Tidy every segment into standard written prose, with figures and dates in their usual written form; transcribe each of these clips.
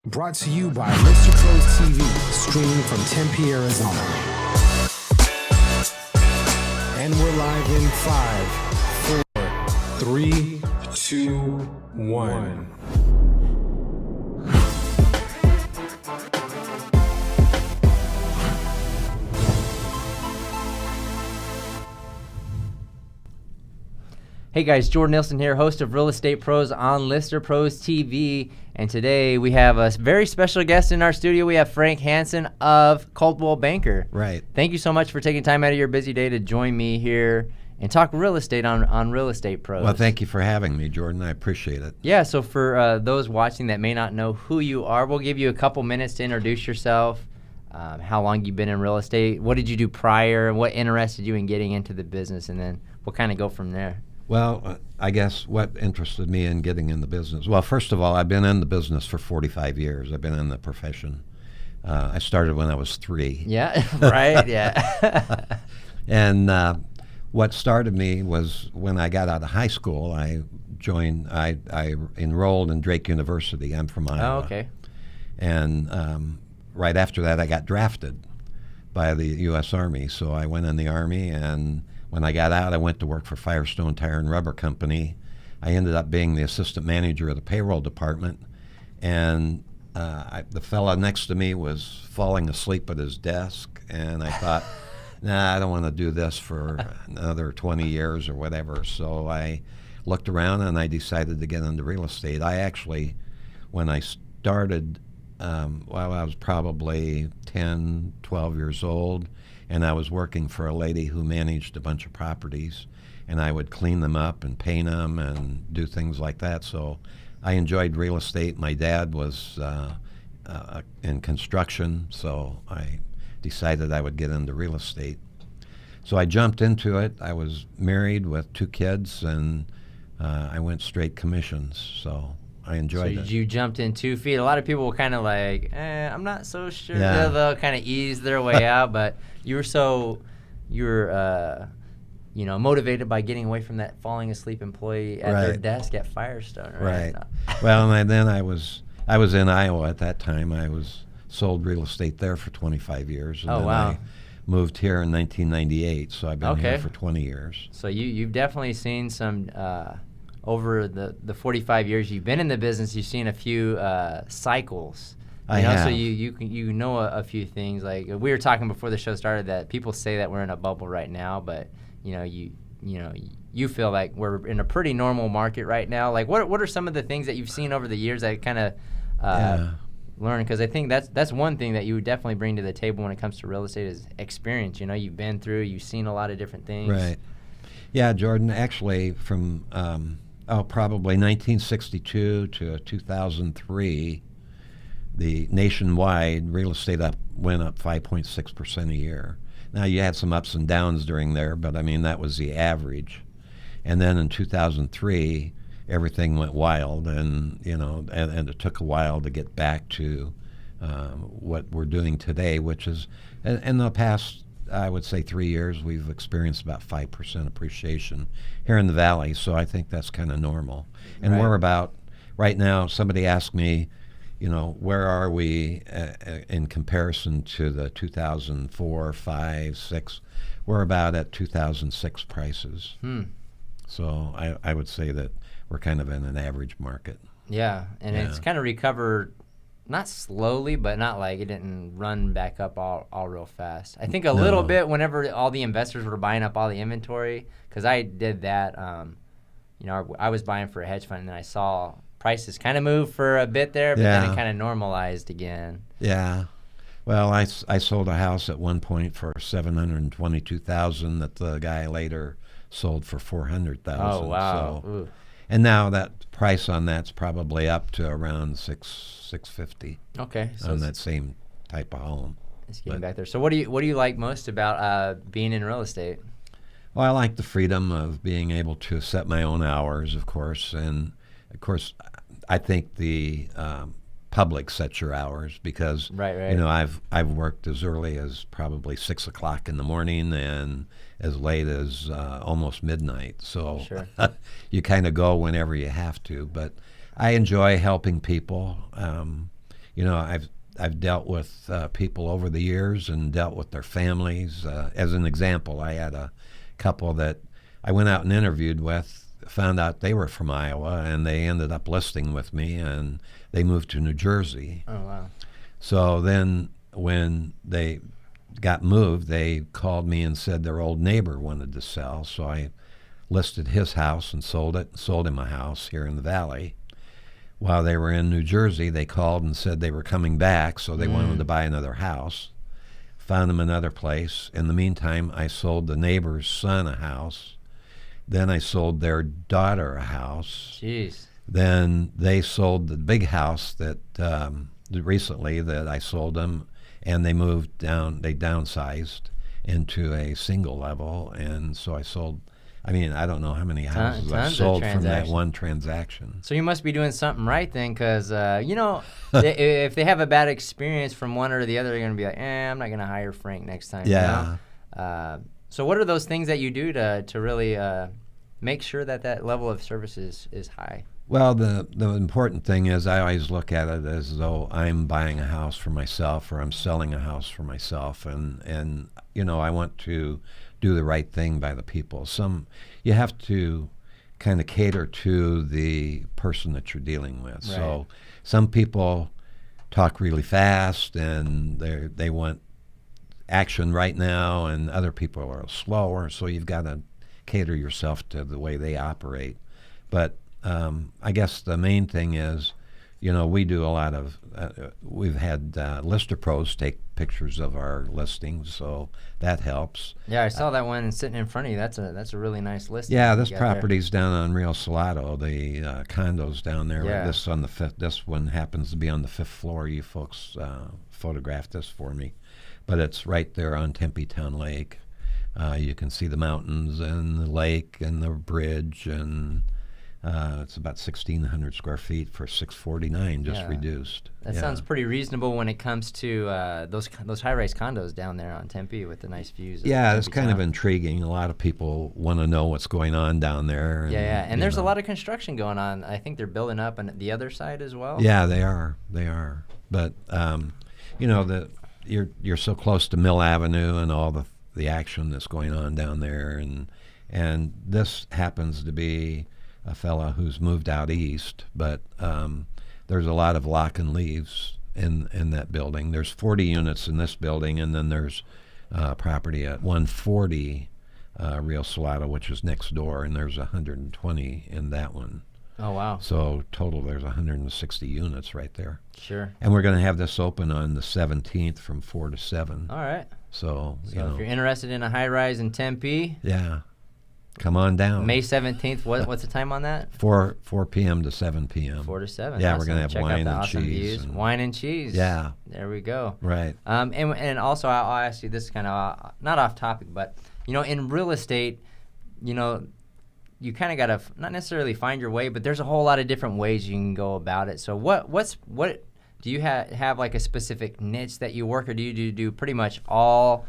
Brought to you by Mr. Pros TV, streaming from Tempe, Arizona. And we're live in 5, 4, 3, 2, 1. Hey guys, Jordan Nielsen here, host of Real Estate Pros on Mr. Pros TV, and today we have a very special guest in our studio. We have Frank Hanson of Coldwell Banker. Right. Thank you so much for taking time out of your busy day to join me here and talk real estate on Real Estate Pros. Well, thank you for having me, Jordan. I appreciate it. Yeah, so for those watching that may not know who you are, we'll give you a couple minutes to introduce yourself, how long you've been in real estate, what did you do prior, and what interested you in getting into the business, and then we'll kind of go from there. Well, I guess what interested me in getting in the business. Well, first of all, I've been in the business for 45 years. I've been in the profession. I started when I was 3. Yeah, right, yeah. And what started me was when I got out of high school, I enrolled in Drake University. I'm from Iowa. Oh, okay. And right after that, I got drafted by the U.S. Army. So I went in the Army, and when I got out, I went to work for Firestone Tire and Rubber Company. I ended up being the assistant manager of the payroll department, and the fella next to me was falling asleep at his desk, and I thought, nah, I don't want to do this for another 20 years or whatever. So I looked around, and I decided to get into real estate. I actually, when I started, I was probably 10, 12 years old, and I was working for a lady who managed a bunch of properties, and I would clean them up and paint them and do things like that. So I enjoyed real estate. My dad was in construction, so I decided I would get into real estate. So I jumped into it. I was married with 2 kids, and I went straight commissions, so I enjoyed it. So you jumped in 2 feet. A lot of people were kind of like, I'm not so sure. Yeah. They'll kind of ease their way out, but you were motivated by getting away from that falling asleep employee at their desk at Firestone, right? Right. Well, and then I was in Iowa at that time. I sold real estate there for 25 years. And Oh, then wow. I moved here in 1998, so I've been Okay. here for 20 years. So you've definitely seen some, over the 45 years you've been in the business, you've seen a few cycles. I have. So you know a few things. Like we were talking before the show started that people say that we're in a bubble right now, but you feel like we're in a pretty normal market right now. Like what are some of the things that you've seen over the years that kind of learn? Because I think that's one thing that you would definitely bring to the table when it comes to real estate is experience. You've been through, you've seen a lot of different things. Right. Yeah, Jordan, actually from probably 1962 to 2003, the nationwide real estate went up 5.6% a year. Now, you had some ups and downs during there, but I mean, that was the average. And then in 2003, everything went wild, and and it took a while to get back to what we're doing today, which is in the past, I would say 3 years, we've experienced about 5% appreciation here in the Valley. So I think that's kind of normal. And Right. we're about, right now, somebody asked me, where are we in comparison to the 2004, 5, 6? We're about at 2006 prices. So I would say that we're kind of in an average market. Yeah, and it's kind of recovered, not slowly, but not like it didn't run back up all real fast. I think a little bit whenever all the investors were buying up all the inventory, because I did that. I was buying for a hedge fund, and then I saw prices kind of move for a bit there, but then it kind of normalized again. Yeah. Well, I sold a house at one point for $722,000 that the guy later sold for $400,000. Oh, wow. So, and now that price on that's probably up to around $650. Okay. So on that same type of home. It's getting back there. So what do you like most about being in real estate? Well, I like the freedom of being able to set my own hours, of course, and of course, I think the public sets your hours because I've worked as early as probably 6 o'clock in the morning and as late as almost midnight. So you kind of go whenever you have to. But I enjoy helping people. I've dealt with people over the years and dealt with their families. As an example, I had a couple that I went out and interviewed with, found out they were from Iowa, and they ended up listing with me, and they moved to New Jersey. Oh, wow. So then when they got moved, they called me and said their old neighbor wanted to sell. So I listed his house and sold him a house here in the valley. While they were in New Jersey, they called and said they were coming back, so they wanted to buy another house. Found them another place. In the meantime, I sold the neighbor's son a house. Then I sold their daughter a house. Jeez. Then they sold the big house that recently that I sold them, and they moved down. They downsized into a single level, and so I sold. I mean, I don't know how many houses I sold from that one transaction. So you must be doing something right then, because if they have a bad experience from one or the other, they're going to be like, I'm not going to hire Frank next time. Yeah. So what are those things that you do to really make sure that level of service is high? Well, the important thing is I always look at it as though I'm buying a house for myself or I'm selling a house for myself, and I want to do the right thing by the people. You have to kind of cater to the person that you're dealing with. Right. So some people talk really fast and they want action right now, and other people are slower, so you've got to cater yourself to the way they operate. But I guess the main thing is, we do a lot of, we've had lister pros take pictures of our listings, so that helps. Yeah, I saw that one sitting in front of you. That's a really nice listing. Yeah, this property's down on Rio Salado, the condos down there. Yeah. This one happens to be on the 5th floor. You folks photographed this for me. But it's right there on Tempe Town Lake. You can see the mountains and the lake and the bridge, and it's about 1,600 square feet for $649, just reduced. That sounds pretty reasonable when it comes to those high-rise condos down there on Tempe with the nice views. Yeah, it's kind of intriguing. A lot of people want to know what's going on down there. And there's a lot of construction going on. I think they're building up on the other side as well. Yeah, they are. But you're so close to Mill Avenue and all the action that's going on down there, and this happens to be a fella who's moved out east, but there's a lot of lock and leaves in that building. There's 40 units in this building, and then there's property at 140 Rio Salado, which is next door, and there's 120 in that one. Oh, wow. So total there's 160 units right there. Sure. And we're going to have this open on the 17th from 4 to 7. All right. So if you're interested in a high-rise in Tempe, yeah, come on down. May 17th. What's the time on that? 4 p.m. to 7 p.m. 4 to 7. Yeah, awesome. We're going to have Check wine out the and awesome cheese. Views. Wine and cheese. Yeah. There we go. Right. And also, I'll ask you this kind of, not off topic, but, in real estate, you kind of got to not necessarily find your way, but there's a whole lot of different ways you can go about it. So what do you have like a specific niche that you work, or do you do pretty much all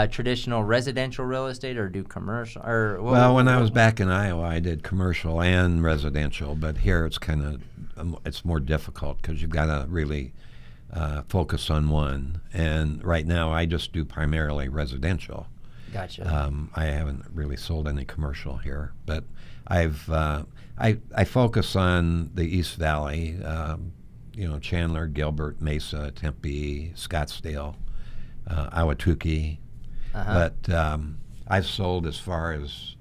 traditional residential real estate, or do commercial? When I was back in Iowa, I did commercial and residential, but here it's it's more difficult because you've got to really focus on one. And right now, I just do primarily residential. Gotcha. I haven't really sold any commercial here, but I focus on the East Valley. Chandler, Gilbert, Mesa, Tempe, Scottsdale, Ahwatukee. Uh-huh. But I've sold as far as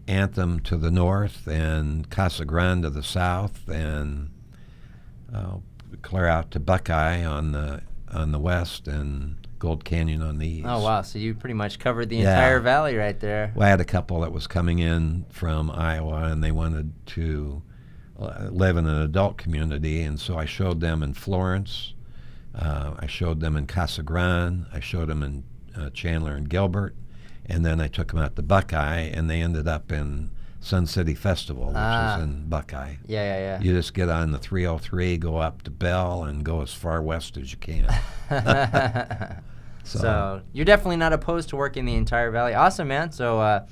Anthem to the north and Casa Grande to the south, and clear out to Buckeye on the west, and Gold Canyon on the east. Oh, wow. So you pretty much covered the entire valley right there. Well, I had a couple that was coming in from Iowa, and they wanted to live in an adult community, and so I showed them in Florence. I showed them in Casa Grande. I showed them in Chandler and Gilbert, and then I took them out to Buckeye, and they ended up in Sun City Festival, which is in Buckeye. Yeah. You just get on the 303, go up to Bell, and go as far west as you can. So you're definitely not opposed to working the entire valley. Awesome, man. So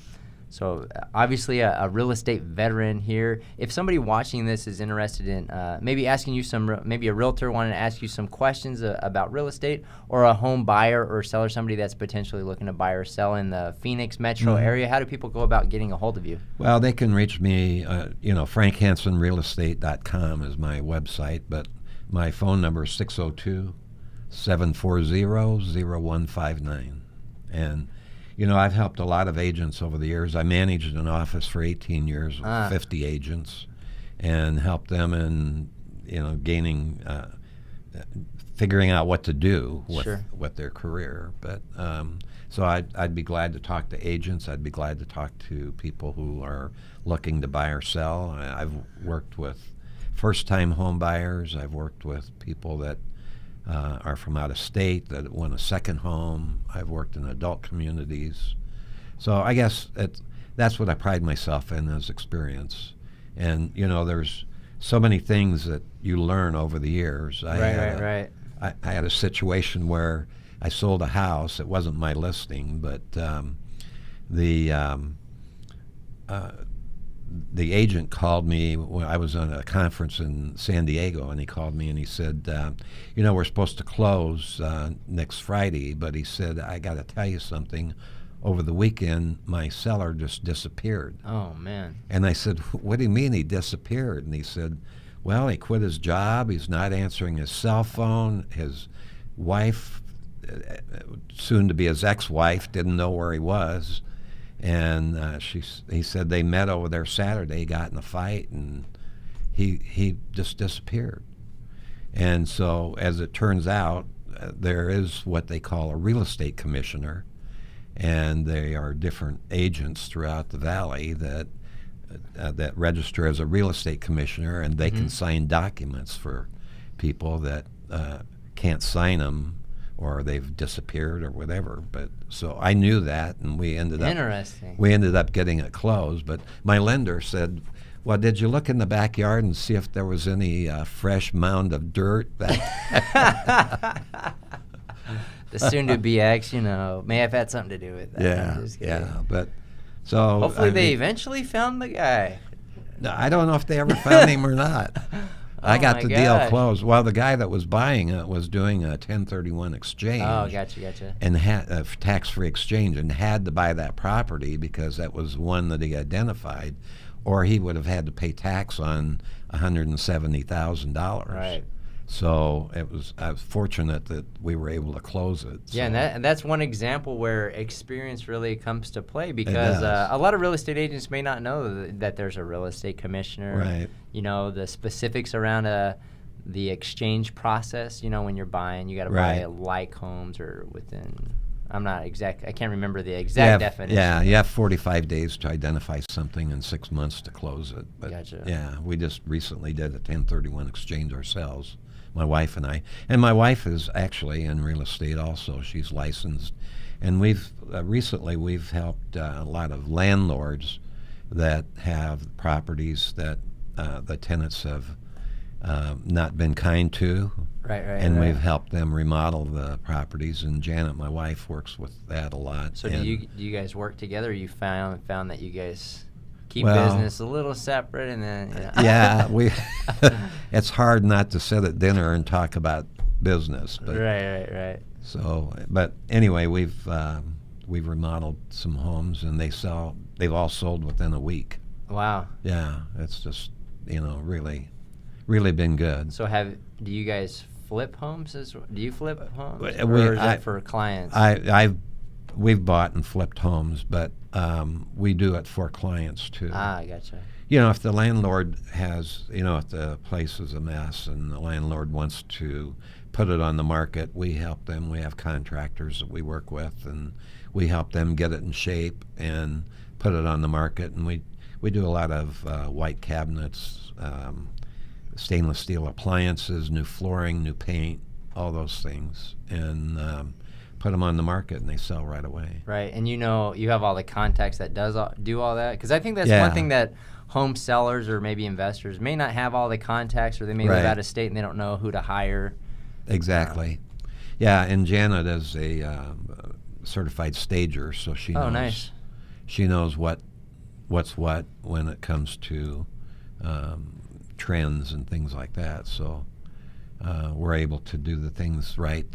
So obviously a real estate veteran here. If somebody watching this is interested in maybe asking you maybe a realtor wanting to ask you some questions about real estate, or a home buyer or seller, somebody that's potentially looking to buy or sell in the Phoenix metro area, how do people go about getting a hold of you? Well, they can reach me, frankhansonrealestate.com is my website, but my phone number is 602-740-0159. And I've helped a lot of agents over the years. I managed an office for 18 years with 50 agents, and helped them in, gaining, figuring out what to do with their career. But so I'd be glad to talk to agents. I'd be glad to talk to people who are looking to buy or sell. I've worked with first-time home buyers. I've worked with people that are from out of state that want a second home. I've worked in adult communities. So I guess that's what I pride myself in, is experience. And, there's so many things that you learn over the years. I had a situation where I sold a house. It wasn't my listing, but the agent called me when I was on a conference in San Diego, and he called me and he said, we're supposed to close next Friday, but he said, I got to tell you something. Over the weekend, my seller just disappeared. Oh, man. And I said, what do you mean he disappeared? And he said, well, he quit his job. He's not answering his cell phone. His wife, soon to be his ex-wife, didn't know where he was. And he said they met over there Saturday, got in a fight, and he just disappeared. And so, as it turns out, there is what they call a real estate commissioner, and they are different agents throughout the valley that register as a real estate commissioner, and they can sign documents for people that can't sign them, or they've disappeared or whatever. But so I knew that, and we ended up getting it closed. But my lender said, well, did you look in the backyard and see if there was any fresh mound of dirt? The soon-to-be ex, may have had something to do with that. Yeah. But so hopefully they eventually found the guy. No, I don't know if they ever found him or not. I got the deal closed. Well, the guy that was buying it was doing a 1031 exchange. Oh, gotcha. And had a tax-free exchange, and had to buy that property because that was one that he identified, or he would have had to pay tax on $170,000. Right. So I was fortunate that we were able to close it. Yeah, and that's one example where experience really comes to play, because a lot of real estate agents may not know that there's a real estate commissioner. Right. The specifics around the exchange process. When you're buying, you got to buy like homes or within. I can't remember the exact definition. Yeah, you have 45 days to identify something and 6 months to close it. But gotcha. Yeah, we just recently did a 1031 exchange ourselves, my wife and I. And my wife is actually in real estate also. She's licensed. And we've recently helped a lot of landlords that have properties that the tenants have not been kind to. Right. And we've helped them remodel the properties. And Janet, my wife, works with that a lot. So do you guys work together? Or you found that you guys keep business a little separate, and then yeah, it's hard not to sit at dinner and talk about business. But, right. So, but anyway, we've remodeled some homes, and they've all sold within a week. Wow. Yeah, it's just really been good. So do you guys flip homes? Do you flip homes, or is that for clients? We've bought and flipped homes, but we do it for clients too. Ah, gotcha. If the landlord has, if the place is a mess and the landlord wants to put it on the market, we help them. We have contractors that we work with, and we help them get it in shape and put it on the market. And we do a lot of white cabinets, stainless steel appliances, new flooring, new paint, all those things, and put them on the market, and they sell right away. Right, and you have all the contacts that do all that, because I think that's one thing that home sellers or maybe investors may not have all the contacts, or they may live out of state and they don't know who to hire. Exactly. Yeah, and Janet is a certified stager, so she knows. Oh, nice. She knows what what's what when it comes to trends and things like that. So we're able to do the things right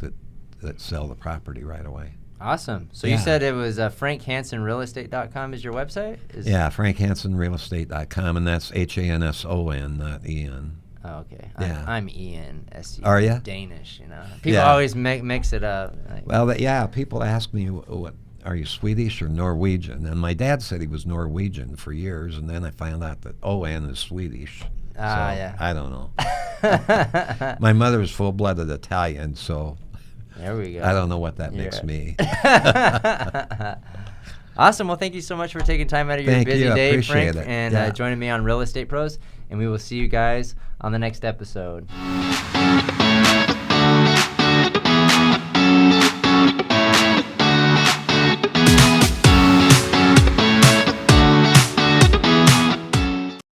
that sell the property right away. Awesome. So Yeah. you said it was frankhansonrealestate.com is your website? Yeah, frankhansonrealestate.com, and that's Hanson, not En. Oh, okay. Yeah. I'm Ian. Are ya? Danish, People Yeah. always mix it up. Like, Well, people ask me, what are you, Swedish or Norwegian? And my dad said he was Norwegian for years, and then I found out that En is Swedish. yeah. I don't know. My mother was full-blooded Italian, so There we go. I don't know what that makes Yeah. me. Awesome. Well, thank you so much for taking time out of your Thank busy you. I day, appreciate Frank, it. and Yeah. joining me on Real Estate Pros. And we will see you guys on the next episode.